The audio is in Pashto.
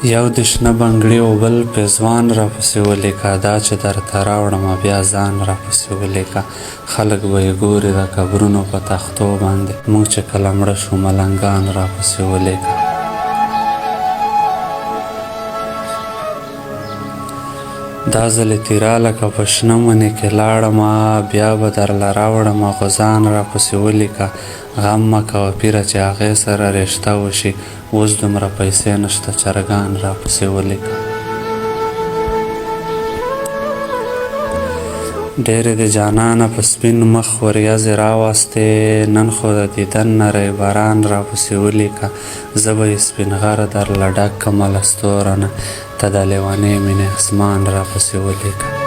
یو د شنه بنګړي او بل پېزوان راپسې ولیکه، دا چې درته راوړمه بیا ځان راپسې ولیکه. خلک به یې ګوري د قبرونو په تختو باندې، موږ چې کله مړه شو ملنګان راپسې ولیکه. دا ځلې تیرا لکه په شنه منې کې لاړمه، بیا به درله راوړمه غوزان راپسې ولیکه. غم مه کوه پیره چې هغې سره رشته وشي، اوس دومره پیسې نشته چرګان راپسې ولیکه. ډېرې د جانانه په سپین مخ وریځې راوستې، نن خو د دیدن نری باران راپسې ولیکه. زه به یې سپین غر درله ډک کړمه له ستوره نه، ته د لیونۍ مینې اسمان راپسې ولیکه.